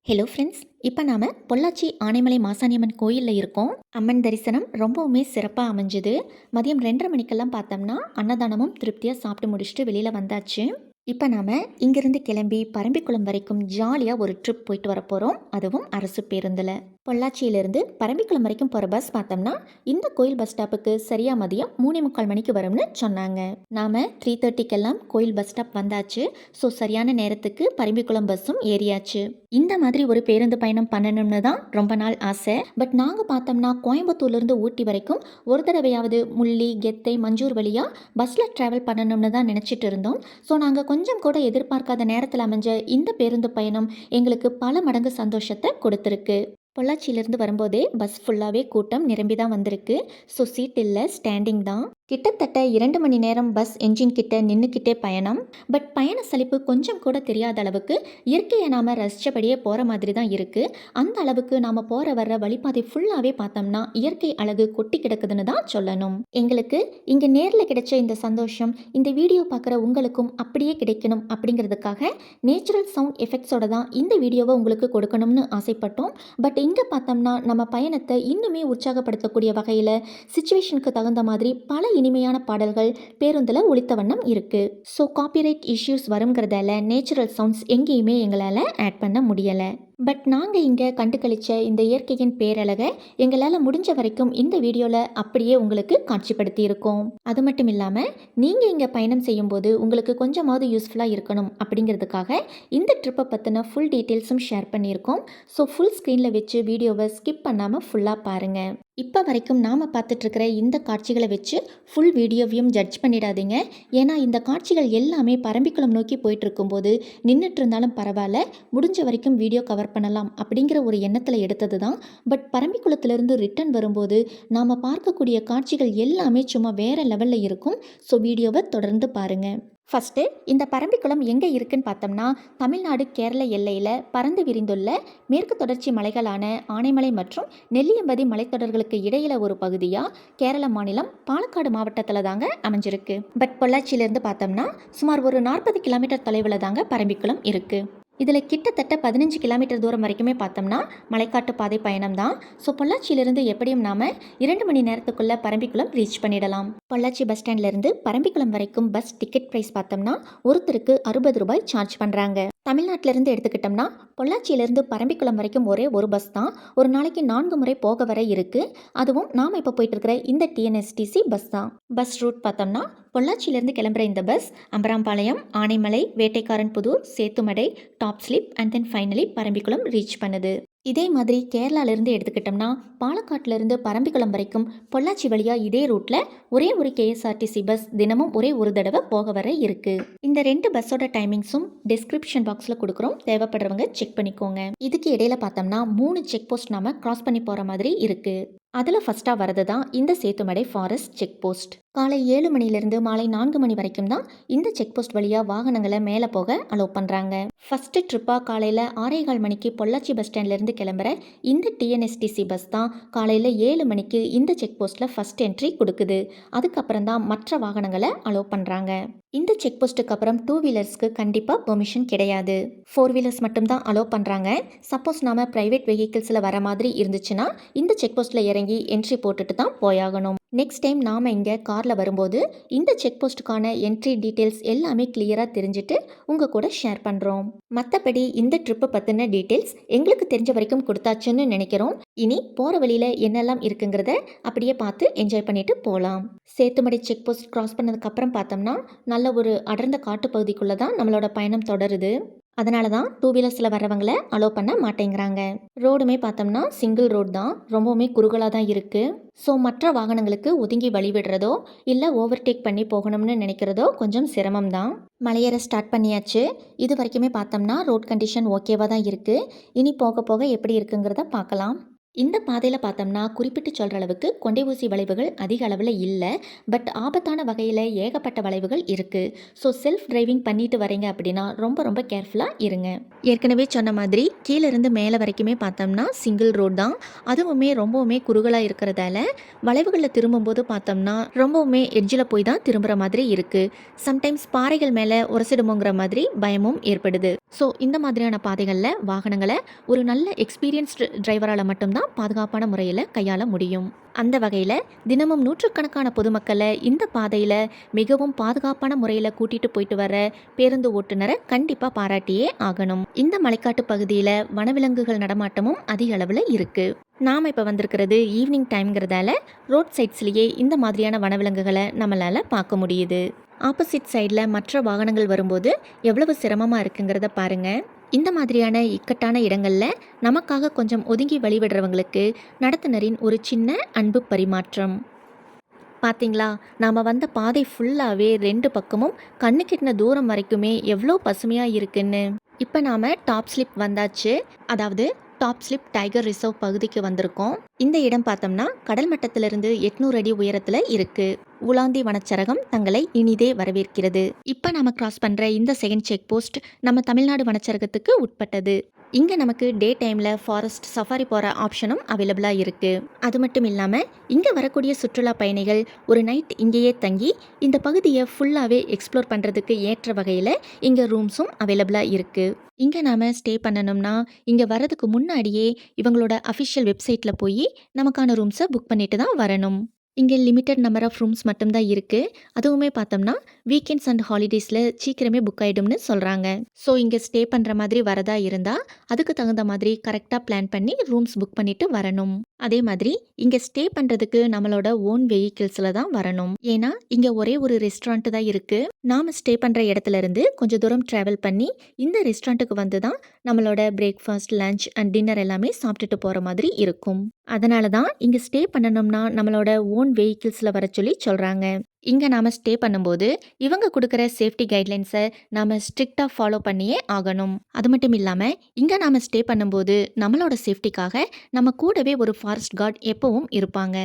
Hello friends, இப்போ நாம் பொள்ளாச்சி ஆனைமலை மாசாணியம்மன் கோயிலில் இருக்கோம். அம்மன் தரிசனம் ரொம்பவுமே சிறப்பாக அமைஞ்சுது. மதியம் 2:30 மணிக்கெல்லாம் பார்த்தோம்னா அன்னதானமும் திருப்தியாக சாப்பிட்டு முடிச்சுட்டு வெளியில் வந்தாச்சு. இப்போ நாம் இங்கிருந்து கிளம்பி பரம்பிக்குளம் வரைக்கும் ஜாலியாக ஒரு ட்ரிப் போயிட்டு வர போகிறோம். அதுவும் அரசு பேருந்தில். பொள்ளாச்சியிலிருந்து பரம்பிக்குளம் வரைக்கும் போகிற பஸ் பார்த்தோம்னா இந்த கோயில் பஸ் ஸ்டாப்புக்கு சரியாக மதியம் 3:45 மணிக்கு வரும்னு சொன்னாங்க. நாம் 3:30க்கெல்லாம் கோயில் பஸ் ஸ்டாப் வந்தாச்சு. ஸோ சரியான நேரத்துக்கு பரம்பிக்குளம் பஸ்ஸும் ஏறியாச்சு. இந்த மாதிரி ஒரு பேருந்து பயணம் பண்ணணும்னு தான் ரொம்ப நாள் ஆசை. பட் நாங்கள் பார்த்தோம்னா கோயம்புத்தூர்லேருந்து ஊட்டி வரைக்கும் ஒரு தடவையாவது முள்ளி, கெத்தை, மஞ்சூர் வழியாக பஸ்ஸில் ட்ராவல் பண்ணணும்னு தான் நினச்சிட்டு இருந்தோம். ஸோ நாங்கள் கொஞ்சம் கூட எதிர்பார்க்காத நேரத்தில் அமைஞ்ச இந்த பேருந்து பயணம் எங்களுக்கு பல மடங்கு சந்தோஷத்தை கொடுத்துருக்கு. பொள்ளாச்சியிலேருந்து வரும்போதே பஸ் ஃபுல்லாகவே கூட்டம் நிரம்பி தான் வந்திருக்கு. ஸோ சீட் இல்லை, ஸ்டாண்டிங் தான். கிட்டத்தட்ட 2 மணி நேரம் பஸ் என்ஜின் கிட்ட நின்றுக்கிட்டே பயணம். பட் பயண சலிப்பு கொஞ்சம் கூட தெரியாத அளவுக்கு இயற்கையை நாம் ரசித்தபடியே போகிற மாதிரி தான் இருக்குது. அந்த அளவுக்கு நாம் போகிற வர்ற வழிபாதை ஃபுல்லாகவே பார்த்தோம்னா இயற்கை அழகு கொட்டி கிடக்குதுன்னு தான் சொல்லணும். எங்களுக்கு இங்கே நேரில் கிடைச்ச இந்த சந்தோஷம் இந்த வீடியோ பார்க்குற உங்களுக்கும் அப்படியே கிடைக்கணும் அப்படிங்கிறதுக்காக நேச்சுரல் சவுண்ட் எஃபெக்ட்ஸோட தான் இந்த வீடியோவை உங்களுக்கு கொடுக்கணும்னு ஆசைப்பட்டோம். பட் இங்கே பார்த்தோம்னா நம்ம பயணத்தை இன்னுமே உற்சாகப்படுத்தக்கூடிய வகையில் சிச்சுவேஷனுக்கு தகுந்த மாதிரி பல இனிமையான பாடல்கள் பேருந்தில் ஒலித்த வண்ணம் இருக்குது. ஸோ காப்பிரைட் இஷ்யூஸ் வருங்கிறதால நேச்சுரல் சவுண்ட்ஸ் எங்கேயுமே எங்களால் ஆட் பண்ண முடியலை. பட் நாங்கள் இங்கே கண்டுகளித்த இந்த இயற்கையின் பேரழகை எங்களால் முடிஞ்ச வரைக்கும் இந்த வீடியோவில் அப்படியே உங்களுக்கு காட்சிப்படுத்தி இருக்கோம். அது மட்டும் இல்லாமல் நீங்கள் இங்கே பயணம் செய்யும்போது உங்களுக்கு கொஞ்சமாவது யூஸ்ஃபுல்லாக இருக்கணும் அப்படிங்கிறதுக்காக இந்த ட்ரிப்பை பற்றின ஃபுல் டீட்டெயில்ஸும் ஷேர் பண்ணியிருக்கோம். ஸோ ஃபுல் ஸ்க்ரீனில் வச்சு வீடியோவை ஸ்கிப் பண்ணாமல் ஃபுல்லாக பாருங்கள். இப்போ வரைக்கும் நாம் பார்த்துட்ருக்கிற இந்த காட்சிகளை வச்சு ஃபுல் வீடியோவையும் ஜட்ஜ் பண்ணிடாதீங்க. ஏன்னா இந்த காட்சிகள் எல்லாமே பரம்பிக்குளம் நோக்கி போயிட்டு இருக்கும்போது நின்றுட்டு இருந்தாலும் பரவாயில்ல, முடிஞ்ச வரைக்கும் வீடியோ கவர் பண்ணலாம் அப்படிங்கிற ஒரு எண்ணத்தில் எடுத்தது தான். பட் பரம்பிக்குளத்திலிருந்து ரிட்டர்ன் வரும்போது நாம் பார்க்கக்கூடிய காட்சிகள் எல்லாமே சும்மா வேறு லெவலில் இருக்கும். ஸோ வீடியோவை தொடர்ந்து பாருங்கள். ஃபஸ்ட்டு இந்த பரம்பிக்குளம் எங்கே இருக்குன்னு பார்த்தோம்னா தமிழ்நாடு கேரள எல்லையில் பறந்து விரிந்துள்ள மேற்கு தொடர்ச்சி மலைகளான ஆனைமலை மற்றும் நெல்லியம்பதி மலைத்தொடர்களுக்கு இடையில ஒரு பகுதியாக கேரள மாநிலம் பாலக்காடு மாவட்டத்தில் தாங்க அமைஞ்சிருக்கு. பட் பொள்ளாச்சியிலேருந்து பார்த்தோம்னா சுமார் ஒரு 40 கிலோமீட்டர் தொலைவில் தாங்க பரம்பிக்குளம் இருக்குது. இதில் கிட்டத்தட்ட 15 கிலோமீட்டர் தூரம் வரைக்குமே பார்த்தோம்னா மலைக்காட்டு பாதை பயணம் தான். ஸோ பொள்ளாச்சியிலிருந்து எப்படியும் நாம் 2 மணி நேரத்துக்குள்ளே பரம்பிக்குளம் ரீச் பண்ணிடலாம். பொள்ளாச்சி பஸ் ஸ்டாண்ட்லேருந்து பரம்பிக்குளம் வரைக்கும் பஸ் டிக்கெட் ப்ரைஸ் பார்த்தோம்னா ஒருத்தருக்கு 60 ரூபாய் சார்ஜ் பண்ணுறாங்க. தமிழ்நாட்டிலேருந்து எடுத்துக்கிட்டோம்னா பொள்ளாச்சியிலேருந்து பரம்பிக்குளம் வரைக்கும் ஒரே ஒரு பஸ் தான் ஒரு நாளைக்கு 4 முறை போக வர இருக்குது. அதுவும் நாம் இப்போ போயிட்டுருக்கிற இந்த டிஎன்எஸ்டிசி பஸ் தான். பஸ் ரூட் பார்த்தோம்னா பொள்ளாச்சியிலேருந்து கிளம்புற இந்த bus Ambarampalayam, Anaimalai, Vettaikaranpudur, Sethumadai, top slip and then finally Parambikulam reach பண்ணுது. இதே மாதிரி கேரளாவிலேருந்து எடுத்துக்கிட்டோம்னா பாலக்காட்டிலேருந்து பரம்பிக்குளம் வரைக்கும் பொள்ளாச்சி வழியாக இதே ரூட்டில் ஒரே ஒரு கேஎஸ்ஆர்டிசி பஸ் தினமும் ஒரே ஒரு தடவை போக வர இருக்குது. இந்த 2 பஸ்ஸோட டைமிங்ஸும் டிஸ்கிரிப்ஷன் பாக்ஸில் கொடுக்குறோம், தேவைப்படுறவங்க செக் பண்ணிக்கோங்க. இதுக்கு இடையில பார்த்தோம்னா 3 செக் போஸ்ட் நாம் கிராஸ் பண்ணி போகிற மாதிரி இருக்குது. அதில் ஃபஸ்ட்டாக வரது தான் இந்த சேத்துமடை ஃபாரஸ்ட் செக் போஸ்ட். காலை 7 மணிலேருந்து மாலை 4 மணி வரைக்கும் தான் இந்த செக் போஸ்ட் வழியாக வாகனங்களை மேலே போக அலோவ் பண்ணுறாங்க. ஃபஸ்ட்டு ட்ரிப்பாக காலையில் 6:15 மணிக்கு பொள்ளாச்சி பஸ் ஸ்டாண்ட்லேருந்து கிளம்புற இந்த டிஎன்எஸ்டிசி பஸ் தான் காலையில் 7 மணிக்கு இந்த செக் போஸ்ட்டில் ஃபஸ்ட் என்ட்ரி கொடுக்குது. அதுக்கப்புறம் தான் மற்ற வாகனங்களை அலோவ் பண்ணுறாங்க. இந்த செக் போஸ்ட்டுக்கு அப்புறம் 2 வீலர்ஸ்க்கு கண்டிப்பாக பெர்மிஷன் கிடையாது. 4 வீலர்ஸ் மட்டும்தான் அலோவ் பண்ணுறாங்க. சப்போஸ் நாம் ப்ரைவேட் வெஹிக்கிள்ஸில் வர மாதிரி இருந்துச்சுன்னா இந்த செக் போஸ்ட்டில் இறங்கி என்ட்ரி போட்டுட்டு தான் போயாகணும். நெக்ஸ்ட் டைம் நாம் இங்கே காரில் வரும்போது இந்த செக் போஸ்ட்டுக்கான என்ட்ரி டீட்டெயில்ஸ் எல்லாமே கிளியராக தெரிஞ்சுட்டு உங்கள் கூட ஷேர் பண்ணுறோம். மற்றபடி இந்த ட்ரிப்பை பற்றின டீட்டெயில்ஸ் எங்களுக்கு தெரிஞ்ச வரைக்கும் கொடுத்தாச்சுன்னு நினைக்கிறோம். இனி போகிற வழியில் என்னெல்லாம் இருக்குங்கிறத அப்படியே பார்த்து என்ஜாய் பண்ணிட்டு போகலாம். சேத்துமடை செக் போஸ்ட் கிராஸ் பண்ணதுக்கப்புறம் பார்த்தோம்னா நல்ல ஒரு அடர்ந்த காட்டுப்பகுதிக்குள்ளே தான் நம்மளோட பயணம் தொடருது. அதனால தான் 2 வீலர்ஸில் வரவங்களை அலோவ் பண்ண மாட்டேங்கிறாங்க. ரோடுமே பார்த்தோம்னா சிங்கிள் ரோடு தான், ரொம்பவுமே குறுகலாக தான் இருக்குது. ஸோ மற்ற வாகனங்களுக்கு ஒதுங்கி வழிவிடுறதோ இல்லை ஓவர்டேக் பண்ணி போகணும்னு நினைக்கிறதோ கொஞ்சம் சிரமம் தான். மலையேற ஸ்டார்ட் பண்ணியாச்சு. இது வரைக்குமே பார்த்தோம்னா ரோட் கண்டிஷன் ஓகேவாக தான் இருக்குது. இனி போக போக எப்படி இருக்குங்கிறத பார்க்கலாம். இந்த பாதையில பார்த்தோம்னா, குறிப்பிட்டு சொல்ற அளவுக்கு கொண்டை ஊசி வளைவுகள் அதிக அளவுல இல்ல. பட் ஆபத்தான வகையில ஏகப்பட்ட வளைவுகள் இருக்கு. ஸோ செல்ஃப் டிரைவிங் பண்ணிட்டு வரீங்க அப்படின்னா, ரொம்ப ரொம்ப கேர்ஃபுல்லா இருங்க. ஏற்கனவே சொன்ன மாதிரி கீழ இருந்து மேல வரைக்குமே பார்த்தோம்னா, சிங்கிள் ரோட் தான். அதுவுமே ரொம்பவுமே குறுகலா இருக்கிறதால, வளைவுகள்ல திரும்பும்போது பார்த்தோம்னா, ரொம்பவுமே எட்ஜில போய் தான் திரும்புற மாதிரி இருக்கு. சம்டைம்ஸ் பாறைகள் மேல உரசிடுமோங்கிற மாதிரி பயமும் ஏற்படுது. ஸோ இந்த மாதிரியான பாதைகள்ல வாகனங்கள ஒரு நல்ல எக்ஸ்பீரியன்ஸ்டு டிரைவரால மட்டும் தான் பாதுகாப்பான முறையில கையாள முடியும். அந்த வகையில தினமும் நூற்றுக்கணக்கான பொதுமக்கள இந்த பாதையில மிகவும் பாதுகாப்பான முறையில கூட்டிட்டு போயிட்டு வர பேருந்து ஓட்டுநரை கண்டிப்பா பாராட்டியே ஆகணும். இந்த மலைக்காட்டு பகுதியில வனவிலங்குகள் நடமாட்டமும் அதிக அளவுல இருக்கு. நாம இப்ப வந்திருக்கிறது ஈவினிங் டைம்ங்கிறதால ரோட் சைட்ஸ்லயே இந்த மாதிரியான வனவிலங்குகளை நம்மளால பார்க்க முடியுது. ஆப்போசிட் சைடில் மற்ற வாகனங்கள் வரும்போது எவ்வளவு சிரமமா இருக்குங்கிறத பாருங்க. இந்த மாதிரியான இக்கட்டான இடங்கள்ல நமக்காக கொஞ்சம் ஒதுங்கி வழிவிடுறவங்களுக்கு நடத்துனரின் ஒரு சின்ன அன்பு பரிமாற்றம். பாத்தீங்களா, நாம வந்த பாதை ஃபுல்லாவே 2 பக்கமும் கண்ணு கெட்டின தூரம் வரைக்குமே எவ்வளோ பசுமையா இருக்குன்னு. இப்போ நாம டாப் ஸ்லிப் வந்தாச்சு. அதாவது டாப் ஸ்லிப் டைகர் ரிசர்வ் பகுதிக்கு வந்திருக்கோம். இந்த இடம் பார்த்தோம்னா கடல் மட்டத்திலிருந்து 800 அடி உயரத்துல இருக்கு. உலாந்தி வனச்சரகம் தங்களை இனிதே வரவேற்கிறது. இப்போ நாம கிராஸ் பண்ற இந்த செகண்ட் செக் போஸ்ட் நம்ம தமிழ்நாடு வனச்சரகத்துக்கு உட்பட்டது. இங்கே நமக்கு டே டைமில் ஃபாரஸ்ட் சஃபாரி போகிற ஆப்ஷனும் அவைலபிளாக இருக்குது. அது மட்டும் இல்லாமல் இங்கே வரக்கூடிய சுற்றுலா பயணிகள் ஒரு நைட் இங்கேயே தங்கி இந்த பகுதியை ஃபுல்லாகவே எக்ஸ்ப்ளோர் பண்ணுறதுக்கு ஏற்ற வகையில் இங்கே ரூம்ஸும் அவைலபிளாக இருக்குது. இங்கே நாம் ஸ்டே பண்ணணும்னா இங்கே வரதுக்கு முன்னாடியே இவங்களோட அஃபிஷியல் வெப்சைட்டில் போய் நமக்கான ரூம்ஸை புக் பண்ணிட்டு தான் வரணும். இங்கே லிமிட்டட் நம்பர் ஆஃப் ரூம்ஸ் மட்டும்தான் இருக்குது. அதுவுமே பார்த்தோம்னா வீக்கெண்ட்ஸ் அண்ட் ஹாலிடேஸில் சீக்கிரமே புக் ஆகிடும்னு சொல்கிறாங்க. ஸோ இங்கே ஸ்டே பண்ணுற மாதிரி வரதா இருந்தால் அதுக்கு தகுந்த மாதிரி கரெக்டாக பிளான் பண்ணி ரூம்ஸ் புக் பண்ணிட்டு வரணும். அதே மாதிரி இங்கே ஸ்டே பண்ணுறதுக்கு நம்மளோட ஓன் வெஹிக்கிள்ஸில் தான் வரணும். ஏன்னா இங்கே ஒரே ஒரு ரெஸ்டாரண்ட் தான் இருக்குது. நாம் ஸ்டே பண்ணுற இடத்துல இருந்து கொஞ்சம் தூரம் ட்ராவல் பண்ணி இந்த ரெஸ்டாரண்ட்டுக்கு வந்து தான் நம்மளோட பிரேக்ஃபாஸ்ட், லஞ்ச் அண்ட் டின்னர் எல்லாமே சாப்பிட்டுட்டு போகிற மாதிரி இருக்கும். அதனால தான் இங்கே ஸ்டே பண்ணணும்னா நம்மளோட ஓன் வெஹிக்கிள்ஸில் வர சொல்லி சொல்கிறாங்க. இங்கே நாம் ஸ்டே பண்ணும்போது இவங்க கொடுக்குற சேஃப்டி கைட்லைன்ஸை நாம் ஸ்ட்ரிக்டாக ஃபாலோ பண்ணியே ஆகணும். அது மட்டும் இல்லாமல் இங்கே நாம் ஸ்டே பண்ணும்போது நம்மளோட சேஃப்டிக்காக நம்ம கூடவே ஒரு ஃபாரஸ்ட் கார்டு எப்பவும் இருப்பாங்க.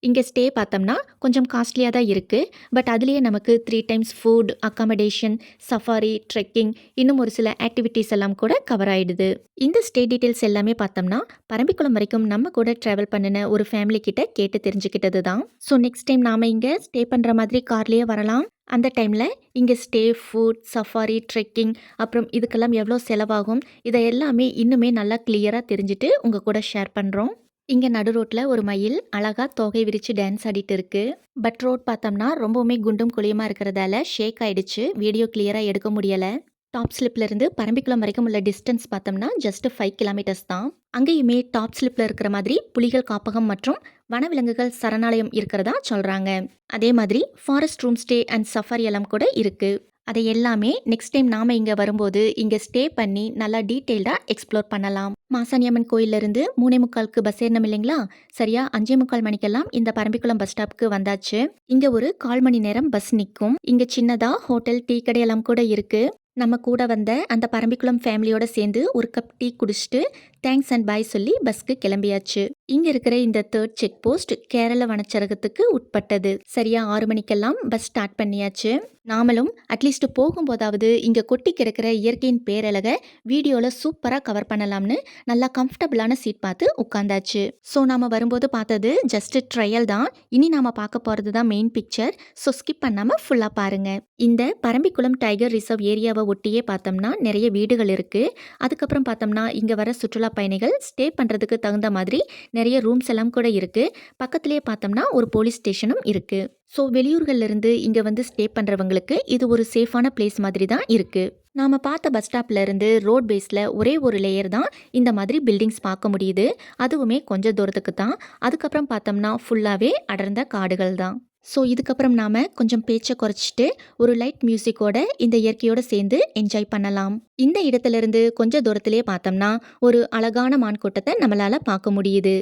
இங்கே ஸ்டே பார்த்தோம்னா கொஞ்சம் காஸ்ட்லியாக தான் இருக்குது. பட் அதுலேயே நமக்கு 3 times food, accommodation, safari, trekking, இன்னும் ஒரு சில ஆக்டிவிட்டீஸ் எல்லாம் கூட கவர் ஆகிடுது. இந்த ஸ்டே டீட்டெயில்ஸ் எல்லாமே பார்த்தோம்னா பரம்பிக்குளம் வரைக்கும் நம்ம கூட ட்ராவல் பண்ணின ஒரு ஃபேமிலி கிட்ட கேட்டு தெரிஞ்சுக்கிட்டது தான். ஸோ நெக்ஸ்ட் டைம் நாம் இங்கே ஸ்டே பண்ணுற மாதிரி கார்லேயே வரலாம். அந்த டைமில் இங்கே ஸ்டே, ஃபுட், சஃபாரி, ட்ரெக்கிங், அப்புறம் இதுக்கெல்லாம் எவ்வளோ செலவாகும், இதை எல்லாமே இன்னுமே நல்லா கிளியராக தெரிஞ்சுட்டு உங்கள் கூட ஷேர் பண்ணுறோம். இங்கே நடு ரோட்டில் ஒரு மயில் அழகாக தோகை விரித்து டான்ஸ் ஆடிட்டு இருக்கு. பட் ரோட் பார்த்தோம்னா ரொம்பவுமே குண்டும் குழியுமா இருக்கிறதால ஷேக் ஆயிடுச்சு. வீடியோ கிளியராக எடுக்க முடியலை. டாப் ஸ்லிப்லேருந்து பரம்பிக்குளம் வரைக்கும் உள்ள டிஸ்டன்ஸ் பார்த்தோம்னா ஜஸ்ட் 5 கிலோமீட்டர்ஸ் தான். அங்கேயுமே டாப் ஸ்லிப்பில் இருக்கிற மாதிரி புலிகள் காப்பகம் மற்றும் வனவிலங்குகள் சரணாலயம் இருக்கிறதா சொல்கிறாங்க. அதே மாதிரி forest room stay and safari எல்லாம் கூட இருக்குது. அதை எல்லாமே நெக்ஸ்ட் டைம் நாம் இங்கே வரும்போது இங்கே ஸ்டே பண்ணி நல்லா டீட்டெயில்டாக எக்ஸ்ப்ளோர் பண்ணலாம். மாசாணியம்மன் கோயிலிருந்து 3:45க்கு பஸ் ஏறணும் இல்லைங்களா? சரியா 5:45 மணிக்கெல்லாம் இந்த பரம்பிக்குளம் பஸ் ஸ்டாப்புக்கு வந்தாச்சு. இங்கே ஒரு 1/4 மணி நேரம் பஸ் நிற்கும். இங்கே சின்னதாக ஹோட்டல், டீ கடையெல்லாம் கூட இருக்குது. நம்ம கூட வந்த அந்த பரம்பிக்குளம் ஃபேமிலியோட சேர்ந்து ஒரு கப் டீ குடிச்சிட்டு தேங்க்ஸ் அண்ட் பாய் சொல்லி பஸ்க்கு கிளம்பியாச்சு. இங்க இருக்கிற இந்த 3rd செக் போஸ்ட் கேரள வனச்சரகத்துக்கு உட்பட்டது. சரியா 6 மணிக்கெல்லாம் பஸ் ஸ்டார்ட் பண்ணியாச்சு. நாமளும் அட்லீஸ்ட் போகும்போதாவது இங்க கொட்டி கிடக்கிற இயற்கையின் பேரழக வீடியோல சூப்பரா கவர் பண்ணலாம்னு நல்லா கம்ஃபர்டபுளான சீட் பார்த்து உட்கார்ந்தாச்சு. ஸோ நாம வரும்போது பார்த்தது ஜஸ்ட் ட்ரையல் தான். இனி நாம பார்க்க போறது தான் மெயின் பிக்சர். ஸோ ஸ்கிப் பண்ணாம ஃபுல்லா பாருங்க. இந்த பரம்பிக்குளம் டைகர் ரிசர்வ் ஏரியாவை ஒட்டியே பார்த்தோம்னா நிறைய வீடுகள் இருக்கு. அதுக்கப்புறம் பார்த்தோம்னா இங்க வர சுற்றுலா பயணிகள் ஸ்டே பண்றதுக்கு தகுந்த மாதிரி நிறைய ரூம்ஸ் எல்லாம் கூட இருக்கு. பக்கத்திலேயே பார்த்தோம்னா ஒரு போலீஸ் ஸ்டேஷனும் இருக்கு. ஸோ வெளியூர்கள்ல இருந்து இங்க வந்து ஸ்டே பண்றவங்களுக்கு இது ஒரு சேஃபான பிளேஸ் மாதிரி தான் இருக்கு. நாம பார்த்த பஸ் ஸ்டாப்ல இருந்து ரோட் பேஸ்ல ஒரே ஒரு லேயர் தான் இந்த மாதிரி பில்டிங்ஸ் பார்க்க முடியுது. அதுவுமே கொஞ்சம் தூரத்துக்கு தான். அதுக்கப்புறம் பார்த்தோம்னா ஃபுல்லாவே அடர்ந்த காடுகள் தான். ஸோ இதுக்கப்புறம் நாம கொஞ்சம் பேச்சை குறைச்சிட்டு ஒரு லைட் மியூசிக்கோட இந்த இயற்கையோட சேர்ந்து என்ஜாய் பண்ணலாம். இந்த இடத்துல இருந்து கொஞ்சம் தூரத்திலே பார்த்தோம்னா ஒரு அழகான மான் கூட்டத்தை நம்மளால பார்க்க முடியுது.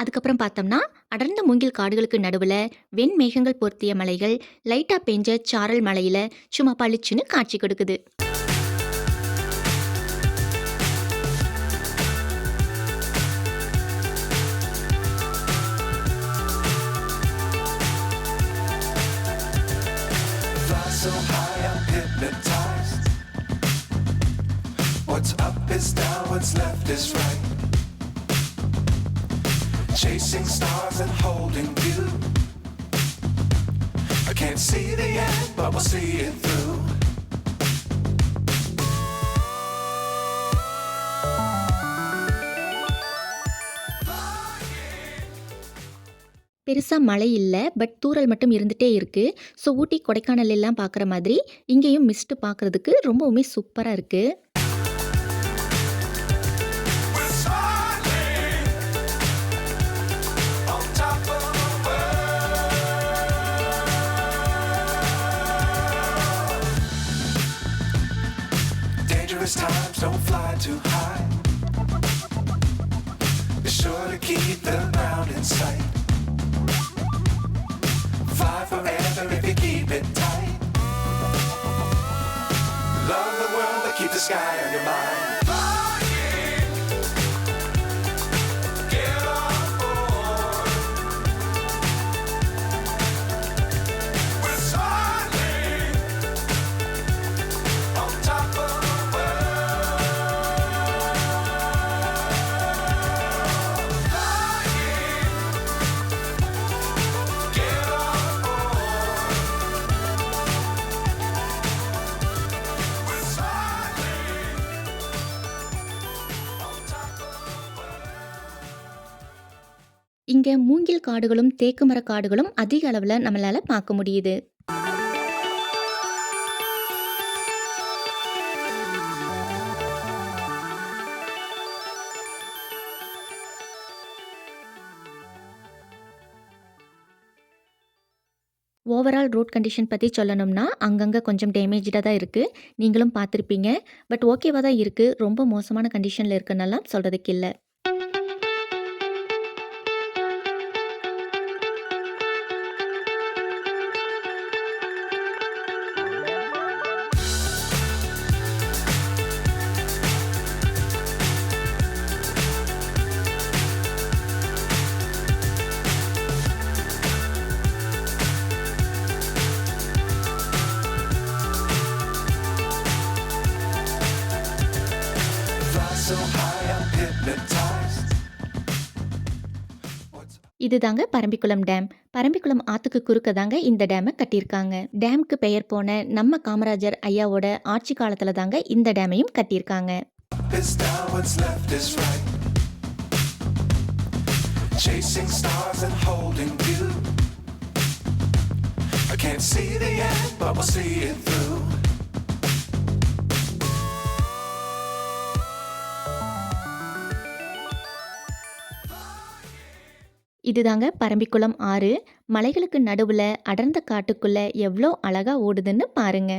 அதுக்கப்புறம் பார்த்தோம்னா அடர்ந்த மூங்கில் காடுகளுக்கு நடுவில் வெண்மேகங்கள் பொருத்திய மலைகள் லைட்டாக பெஞ்ச சாரல் மலையில் சும்மா பளிச்சுன்னு காட்சி கொடுக்குது. So high I'm hypnotized. What's up is down, what's left is right. Chasing stars and holding you. I can't see the end, but we'll see it through. பெருசாக மழை இல்லை, பட் தூறல் மட்டும் இருந்துகிட்டே இருக்குது. ஸோ ஊட்டி கொடைக்கானல் எல்லாம் பார்க்குற மாதிரி இங்கேயும் மிஸ்ட்டு பார்க்குறதுக்கு ரொம்பவுமே சூப்பராக இருக்குது. We're soaring on top of the world. Dangerous times, don't fly too high. Be sure to keep the ground in sight. Fly forever if you keep it tight. Love the world, but keep the sky on your mind. Flying, get on board. We're soaring on top of the world. Flying, get on board. We're soaring on top of the world. இங்கே மூங்கில் காடுகளும் தேக்கு மர காடுகளும் அதிக அளவில் நம்மளால் பார்க்க முடியுது. ஓவரால் ரோட் கண்டிஷன் பற்றி சொல்லணும்னா அங்கங்கே கொஞ்சம் டேமேஜாக தான் இருக்குது. நீங்களும் பார்த்துருப்பீங்க. பட் ஓகேவாக தான் இருக்குது. ரொம்ப மோசமான கண்டிஷனில் இருக்குன்னெல்லாம் சொல்கிறதுக்கு இல்லை. Fly so high I'm hypnotized. What's இதுதாங்க பரம்பிக்குளம் டேம். பரம்பிக்குளம் ஆற்றுக்கு குறுக்க தாங்க இந்த டேமை கட்டியிருக்காங்க. டேமுக்கு பெயர் போன நம்ம காமராஜர் ஐயாவோட ஆட்சி காலத்தில் தாங்க இந்த டேமையும் கட்டியிருக்காங்க. up is down, what's left is right. Chasing stars and holding you. I can't see the end, but we'll see it through. இதுதாங்க பரம்பிக்குளம் ஆறு. மலைகளுக்கு நடுவில் அடர்ந்த காட்டுக்குள்ள எவ்வளோ அழகா ஓடுதுன்னு பாருங்க.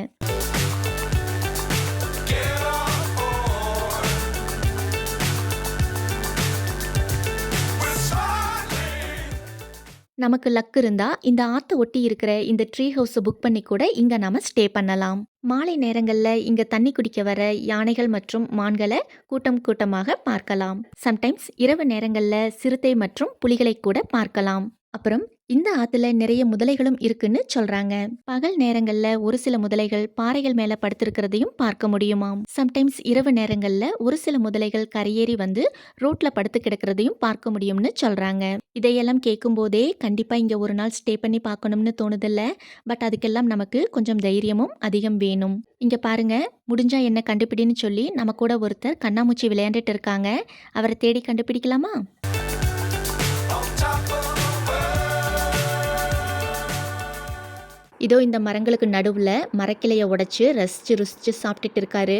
Get on board. We're soaring. நமக்கு லக் இருந்தா இந்த ஆற்றை ஒட்டி இருக்கிற இந்த ட்ரீ ஹவுஸை புக் பண்ணி கூட இங்க நாம ஸ்டே பண்ணலாம். மாலை நேரங்களில் இங்க தண்ணி குடிக்க வர யானைகள் மற்றும் மான்களை கூட்டம் கூட்டமாக பார்க்கலாம். சம்டைம்ஸ் இரவு நேரங்களில் சிறுத்தை மற்றும் புலிகளை கூட பார்க்கலாம். அப்புறம் இந்த ஆத்துல நிறைய முதலைகளும் இருக்குன்னு சொல்றாங்க. பகல் நேரங்கள்ல ஒரு சில முதலைகள் பாறைகள் மேல படுத்திருக்கிறதையும் பார்க்க முடியுமாம். சம்டைம்ஸ் இரவு நேரங்கள்ல ஒரு சில முதலைகள் கரையேறி வந்து ரோட்ல படுத்து கிடக்கிறதையும் பார்க்க முடியும்னு சொல்றாங்க. இதையெல்லாம் கேட்கும் போதே கண்டிப்பா இங்க ஒரு நாள் ஸ்டே பண்ணி பார்க்கணும்னு தோணுதில்ல. பட் அதுக்கெல்லாம் நமக்கு கொஞ்சம் தைரியமும் அதிகம் வேணும். இங்க பாருங்க, முடிஞ்சா என்ன கண்டுபிடின்னு சொல்லி நம்ம கூட ஒருத்தர் கண்ணாமூச்சி விளையாண்டுட்டு இருக்காங்க. அவரை தேடி கண்டுபிடிக்கலாமா? On top of the world. இதோ இந்த மரங்களுக்கு நடுவில் மரக்கிளையை உடைச்சு ரசிச்சு ருசிச்சு சாப்பிட்டுட்டு இருக்காரு.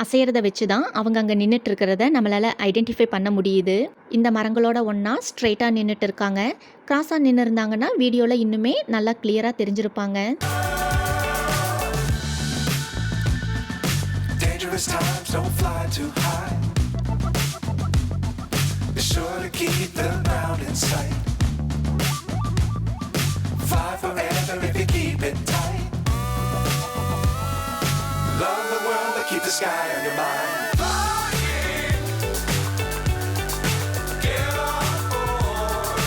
அசையறத வச்சு தான் அவங்க அங்கே நின்றுட்டு இருக்கிறத நம்மளால் ஐடென்டிஃபை பண்ண முடியுது. இந்த மரங்களோட ஒன்றா ஸ்ட்ரெயிட்டாக நின்றுட்டு இருக்காங்க. கிராஸாக நின்று இருந்தாங்கன்னா வீடியோவில் இன்னுமே நல்லா கிளியராக தெரிஞ்சிருப்பாங்க. Dangerous times, don't fly too high. Be sure to keep the ground in sight. Fly forever if you keep it tight. Love the world, but keep the sky on your mind. Flying, get on board.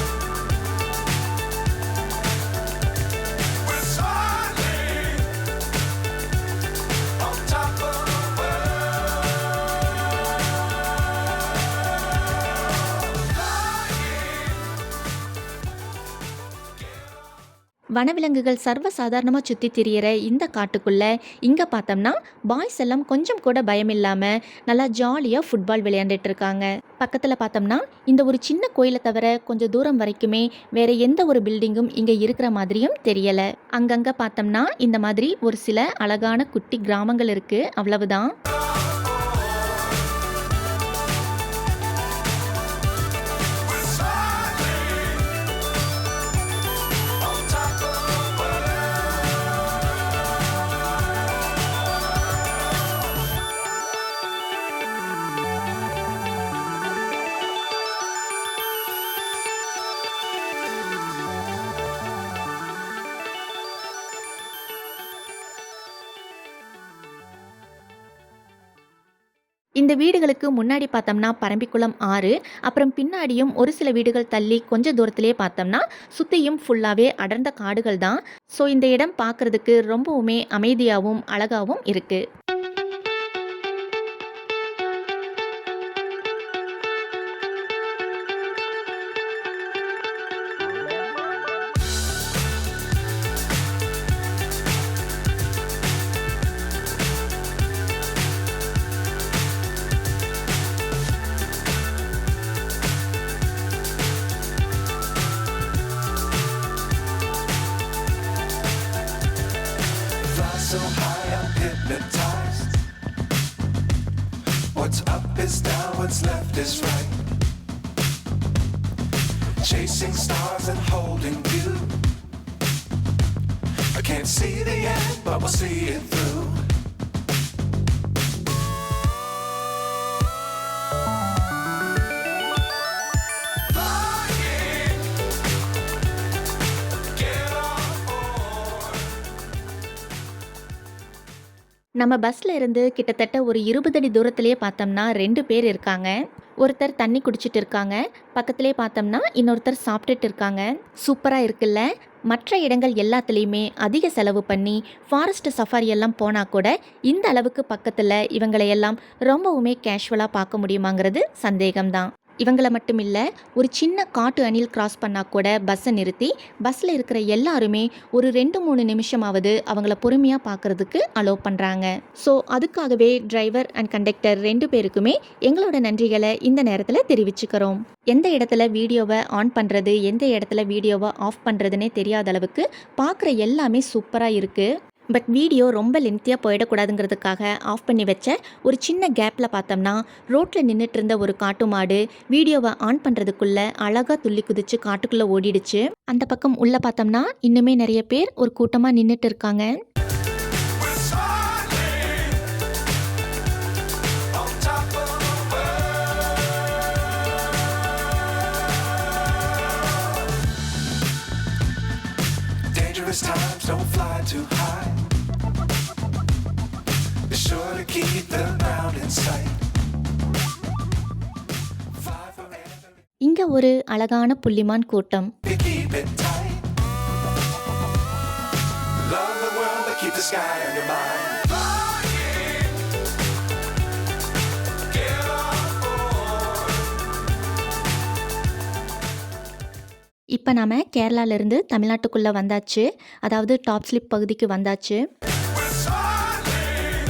We're soaring on top of the world. வனவிலங்குகள் சர்வசாதாரணமாக சுற்றி திரியிற இந்த காட்டுக்குள்ள இங்கே பார்த்தோம்னா boys எல்லாம் கொஞ்சம் கூட பயம் இல்லாமல் நல்லா ஜாலியாக ஃபுட்பால் விளையாண்டுட்டு இருக்காங்க. பக்கத்தில் பார்த்தோம்னா இந்த ஒரு சின்ன கோயிலை தவிர கொஞ்சம் தூரம் வரைக்குமே வேற எந்த ஒரு பில்டிங்கும் இங்கே இருக்கிற மாதிரியும் தெரியலை. அங்கங்கே பார்த்தோம்னா இந்த மாதிரி ஒரு சில அழகான குட்டி கிராமங்கள் இருக்குது, அவ்வளவுதான். We're soaring on top of the world. இந்த வீடுகளுக்கு முன்னாடி பார்த்தோம்னா பரம்பிக்குளம் ஆறு, அப்புறம் பின்னாடியும் ஒரு சில வீடுகள் தள்ளி கொஞ்சம் தூரத்திலேயே பார்த்தோம்னா சுற்றியும் ஃபுல்லாகவே அடர்ந்த காடுகள் தான். ஸோ இந்த இடம் பார்க்குறதுக்கு ரொம்பவுமே அமைதியாகவும் அழகாகவும் இருக்குது. Fly so high, I'm hypnotized. What's up is down, what's left is right. Chasing stars and holding you. I can't see the end, but we'll see it through. Flying, get on board. நம்ம பஸ்ல இருந்து கிட்டத்தட்ட ஒரு 20 அடி தூரத்திலேயே பார்த்தோம்னா 2 பேர் இருக்காங்க. ஒருத்தர் தண்ணி குடிச்சிட்டு இருக்காங்க, பக்கத்திலே பார்த்தோம்னா இன்னொருத்தர் சாப்பிட்டுட்டு இருக்காங்க. சூப்பராக இருக்குல்ல. மற்ற இடங்கள் எல்லாத்துலேயுமே அதிக செலவு பண்ணி ஃபாரஸ்ட் சஃபாரி எல்லாம் போனால் கூட இந்த அளவுக்கு பக்கத்தில் இவங்களை எல்லாம் ரொம்பவுமே கேஷுவலாக பார்க்க முடியுமாங்கிறது சந்தேகம்தான். இவங்கள மட்டும் இல்லை, ஒரு சின்ன காட்டு அணில் கிராஸ் பண்ணால் கூட பஸ்ஸை நிறுத்தி பஸ்ஸில் இருக்கிற எல்லாருமே ஒரு 2-3 நிமிஷமாவது அவங்கள பொறுமையாக பார்க்குறதுக்கு அலோவ் பண்ணுறாங்க. ஸோ அதுக்காகவே டிரைவர் அண்ட் கண்டக்டர் 2 பேருக்குமே எங்களோட நன்றிகளை இந்த நேரத்தில் தெரிவிச்சுக்கிறோம். எந்த இடத்துல வீடியோவை ஆன் பண்ணுறது, எந்த இடத்துல வீடியோவை ஆஃப் பண்ணுறதுனே தெரியாத அளவுக்கு பார்க்குற எல்லாமே சூப்பராக இருக்குது. பட் வீடியோ ரொம்ப லென்த்தியாக போயிடக்கூடாதுங்கிறதுக்காக ஆஃப் பண்ணி வச்ச ஒரு சின்ன கேப்பில் பார்த்தோம்னா ரோட்டில் நின்றுட்டு இருந்த ஒரு காட்டு மாடு வீடியோவை ஆன் பண்ணுறதுக்குள்ளே அழகாக துள்ளி குதிச்சு காட்டுக்குள்ளே ஓடிடுச்சு. அந்த பக்கம் உள்ளே பார்த்தோம்னா இன்னுமே நிறைய பேர் ஒரு கூட்டமாக நின்றுட்டு இருக்காங்க. We're soaring on top of the world. Dangerous times, don't fly too high. Be sure to keep the ground in sight. Fly forever இங்கே ஒரு அழகான புள்ளிமான் கூட்டம். if you keep it tight. Love the world, but keep the sky on your mind. Flying, get on board. இப்போ நாம் கேரளாவிலேருந்து தமிழ்நாட்டுக்குள்ளே வந்தாச்சு, அதாவது top slip பகுதிக்கு வந்தாச்சு. We're soaring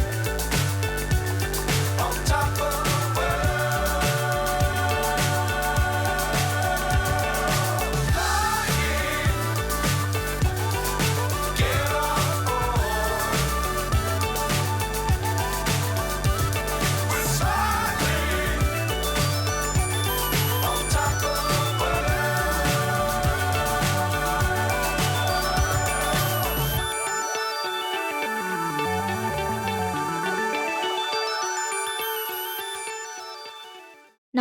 on top of the world. Flying, get on board. We're soaring on top of the world.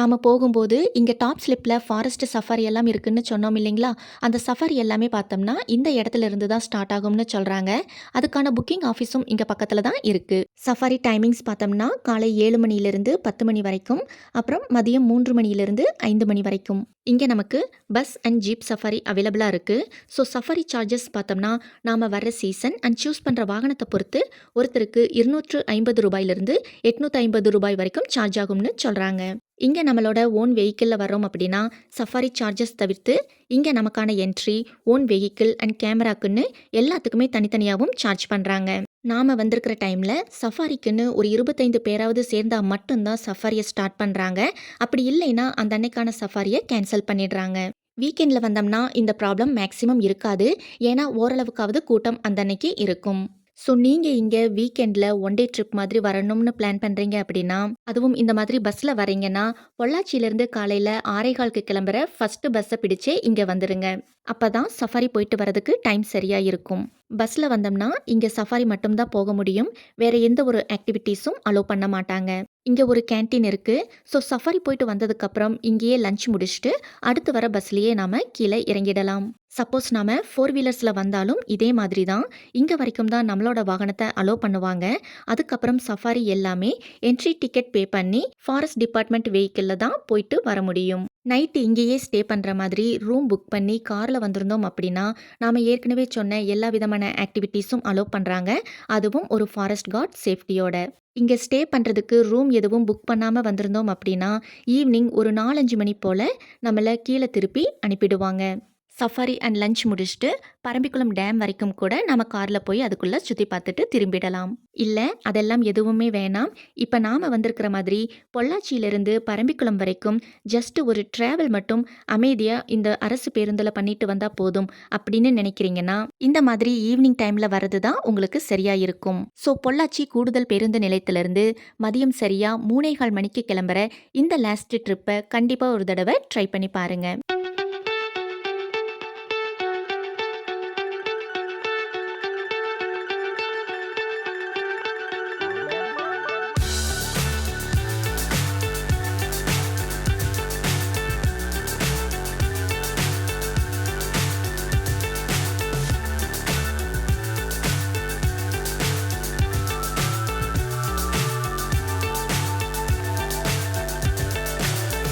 நாம் போகும்போது இங்கே டாப் ஸ்லிப்பில் ஃபாரஸ்ட் சஃபாரி எல்லாம் இருக்குன்னு சொன்னோம் இல்லைங்களா, அந்த சஃபாரி எல்லாமே பார்த்தோம்னா இந்த இடத்துல இருந்து தான் ஸ்டார்ட் ஆகும்னு சொல்கிறாங்க. அதுக்கான புக்கிங் ஆஃபீஸும் இங்கே பக்கத்தில் தான் இருக்குது. சஃபாரி டைமிங்ஸ் பார்த்தோம்னா காலை 7 மணிலேருந்து 10 மணி வரைக்கும், அப்புறம் மதியம் 3 மணிலேருந்து 5 மணி வரைக்கும். இங்கே நமக்கு பஸ் அண்ட் ஜீப் சஃபாரி அவைலபிளாக இருக்குது. ஸோ சஃபாரி சார்ஜஸ் பார்த்தோம்னா நாம் வர்ற சீசன் அண்ட் சூஸ் பண்ணுற வாகனத்தை பொறுத்து ஒருத்தருக்கு 250 ரூபாயிலிருந்து 850 ரூபாய் வரைக்கும் சார்ஜ் ஆகும்னு சொல்கிறாங்க. இங்கே நம்மளோட ஓன் வெஹிக்கிளில் வரோம் அப்படின்னா சஃபாரி சார்ஜஸ் தவிர்த்து இங்கே நமக்கான என்ட்ரி, ஓன் வெஹிக்கிள் அண்ட் கேமராக்குன்னு எல்லாத்துக்குமே தனித்தனியாகவும் சார்ஜ் பண்ணுறாங்க. நாம் வந்திருக்கிற டைமில் சஃபாரிக்குன்னு ஒரு 25 பேராவது சேர்ந்தால் மட்டும்தான் சஃபாரியை ஸ்டார்ட் பண்ணுறாங்க. அப்படி இல்லைன்னா அந்த அன்னைக்கான சஃபாரியை கேன்சல் பண்ணிடுறாங்க. வீக்கெண்டில் வந்தோம்னா இந்த ப்ராப்ளம் மேக்ஸிமம் இருக்காது. ஏன்னா ஓரளவுக்காவது கூட்டம் அந்த அன்னைக்கு இருக்கும். ஸோ நீங்கள் இங்கே வீக்கெண்டில் ஒன் டே ட்ரிப் மாதிரி வரணும்னு பிளான் பண்ணுறீங்க அப்படின்னா, அதுவும் இந்த மாதிரி பஸ்ஸில் வரீங்கன்னா பொள்ளாச்சியிலேருந்து காலையில் 6:15க்கு கிளம்புற ஃபஸ்ட்டு பஸ்ஸை பிடிச்சே இங்கே வந்துடுங்க. அப்போ தான் சஃபாரி போயிட்டு வரதுக்கு டைம் சரியாக இருக்கும். பஸ்ஸில் வந்தோம்னா இங்கே சஃபாரி மட்டும்தான் போக முடியும். வேறு எந்த ஒரு ஆக்டிவிட்டீஸும் அலோவ் பண்ண மாட்டாங்க. இங்கே ஒரு கேன்டீன் இருக்குது. ஸோ சஃபாரி போயிட்டு வந்ததுக்கப்புறம் இங்கேயே லஞ்ச் முடிச்சுட்டு அடுத்து வர பஸ்லேயே நாம் கீழே இறங்கிடலாம். சப்போஸ் நாம் 4 வீலர்ஸில் வந்தாலும் இதே மாதிரி தான். இங்கே வரைக்கும் தான் நம்மளோட வாகனத்தை அலோவ் பண்ணுவாங்க. அதுக்கப்புறம் சஃபாரி எல்லாமே என்ட்ரி டிக்கெட் பே பண்ணி ஃபாரஸ்ட் டிபார்ட்மெண்ட் வெஹிக்கிளில் தான் போயிட்டு வர முடியும். நைட்டு இங்கேயே ஸ்டே பண்ணுற மாதிரி ரூம் புக் பண்ணி காரில் வந்திருந்தோம் அப்படின்னா நாம் ஏற்கனவே சொன்ன எல்லா விதமான ஆக்டிவிட்டீஸும் அலோவ் பண்ணுறாங்க. அதுவும் ஒரு ஃபாரஸ்ட் கார்ட் சேஃப்டியோட. இங்கே ஸ்டே பண்ணுறதுக்கு ரூம் எதுவும் புக் பண்ணாமல் வந்திருந்தோம் அப்படின்னா ஈவினிங் ஒரு 4-5 மணி போல் நம்மளை கீழே திருப்பி அனுப்பிடுவாங்க. சஃபாரி அண்ட் லஞ்ச் முடிச்சுட்டு பரம்பிக்குளம் டேம் வரைக்கும் கூட நம்ம காரில் போய் அதுக்குள்ளே சுற்றி பார்த்துட்டு திரும்பிடலாம். இல்லை அதெல்லாம் எதுவுமே வேணாம், இப்போ நாம் வந்திருக்கிற மாதிரி பொள்ளாச்சியிலிருந்து பரம்பிக்குளம் வரைக்கும் ஜஸ்ட் ஒரு ட்ராவல் மட்டும் அமைதியாக இந்த அரசு பேருந்தில் பண்ணிட்டு வந்தால் போதும் அப்படின்னு நினைக்கிறீங்கன்னா இந்த மாதிரி ஈவினிங் டைமில் வர்றது தான் உங்களுக்கு சரியாக இருக்கும். ஸோ பொள்ளாச்சி கூடுதல் பேருந்து நிலையத்திலிருந்து மதியம் சரியாக 3:15 மணிக்கு கிளம்புற இந்த லாஸ்ட் ட்ரிப்பை கண்டிப்பாக ஒரு தடவை ட்ரை பண்ணி பாருங்கள்.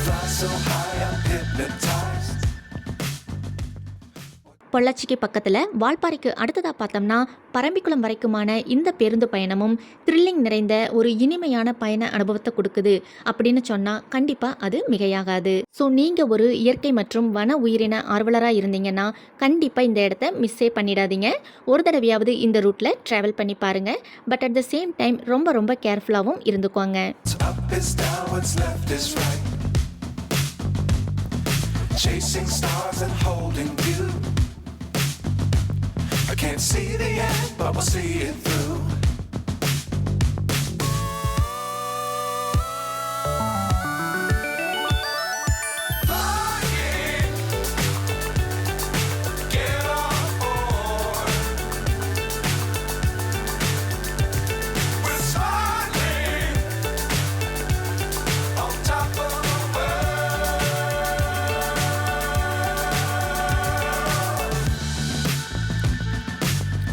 Fly so high, I'm hypnotized. பொள்ளாச்சிக்கு பக்கத்தில் வால்பாறைக்கு அடுத்ததாக பார்த்தோம்னா பரம்பிக்குளம் வரைக்குமான இந்த பேருந்து பயணமும் த்ரில்லிங் நிறைந்த ஒரு இனிமையான பயண அனுபவத்தை கொடுக்குது அப்படின்னு சொன்னால் கண்டிப்பாக அது மிகையாகாது. ஸோ நீங்கள் ஒரு இயற்கை மற்றும் வன உயிரின ஆர்வலராக இருந்தீங்கன்னா கண்டிப்பாக இந்த இடத்த மிஸ்ஸே பண்ணிடாதீங்க. ஒரு தடவையாவது இந்த ரூட்டில் ட்ராவல் பண்ணி பாருங்கள். But at the same time ரொம்ப ரொம்ப கேர்ஃபுல்லாகவும் இருந்துக்குவாங்க. Up is down, what's left is right. Chasing stars and holding you. I can't see the end, but we'll see it through. Flying, get on board. We're smiling on top of the world.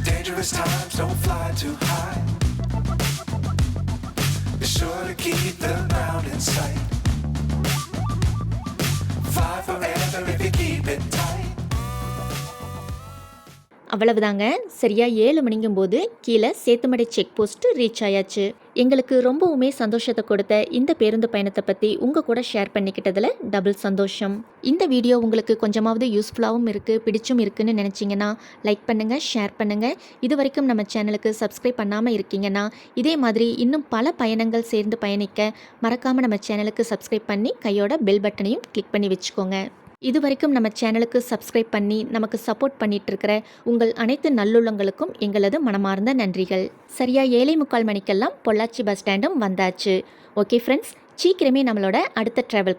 Dangerous times, don't fly too high. Be sure to keep the ground in sight. Fly forever if you keep it tight. அவ்வளவுதாங்க. சரியாக 7 மணிங்கும் போது கீழே Sethumadai check post reach ஆயாச்சு. எங்களுக்கு ரொம்பவுமே சந்தோஷத்தை கொடுத்த இந்த பேருந்து பயணத்தை பற்றி உங்கள் கூட ஷேர் பண்ணிக்கிட்டதில் டபுள் சந்தோஷம். இந்த வீடியோ உங்களுக்கு கொஞ்சமாவது யூஸ்ஃபுல்லாகவும் இருக்குது, பிடிச்சும் இருக்குன்னு நினச்சிங்கன்னா லைக் பண்ணுங்கள், ஷேர் பண்ணுங்கள். இது வரைக்கும் நம்ம சேனலுக்கு சப்ஸ்கிரைப் பண்ணாமல் இருக்கீங்கன்னா இதே மாதிரி இன்னும் பல பயணங்கள் சேர்ந்து பயணிக்க மறக்காமல் நம்ம சேனலுக்கு சப்ஸ்கிரைப் பண்ணி கையோட பெல் பட்டனையும் கிளிக் பண்ணி வச்சுக்கோங்க. இது வரைக்கும் நம்ம சேனலுக்கு சப்ஸ்கிரைப் பண்ணி நமக்கு சப்போர்ட் பண்ணிட்டு இருக்கிற உங்கள் அனைத்து நல்லுள்ளங்களுக்கும் எங்களது மனமார்ந்த நன்றிகள். சரியாக 7:45 மணிக்கெல்லாம் பொள்ளாச்சி பஸ் ஸ்டாண்டும் வந்தாச்சு. ஓகே ஃப்ரெண்ட்ஸ், சீக்கிரமே நம்மளோட அடுத்த ட்ராவல்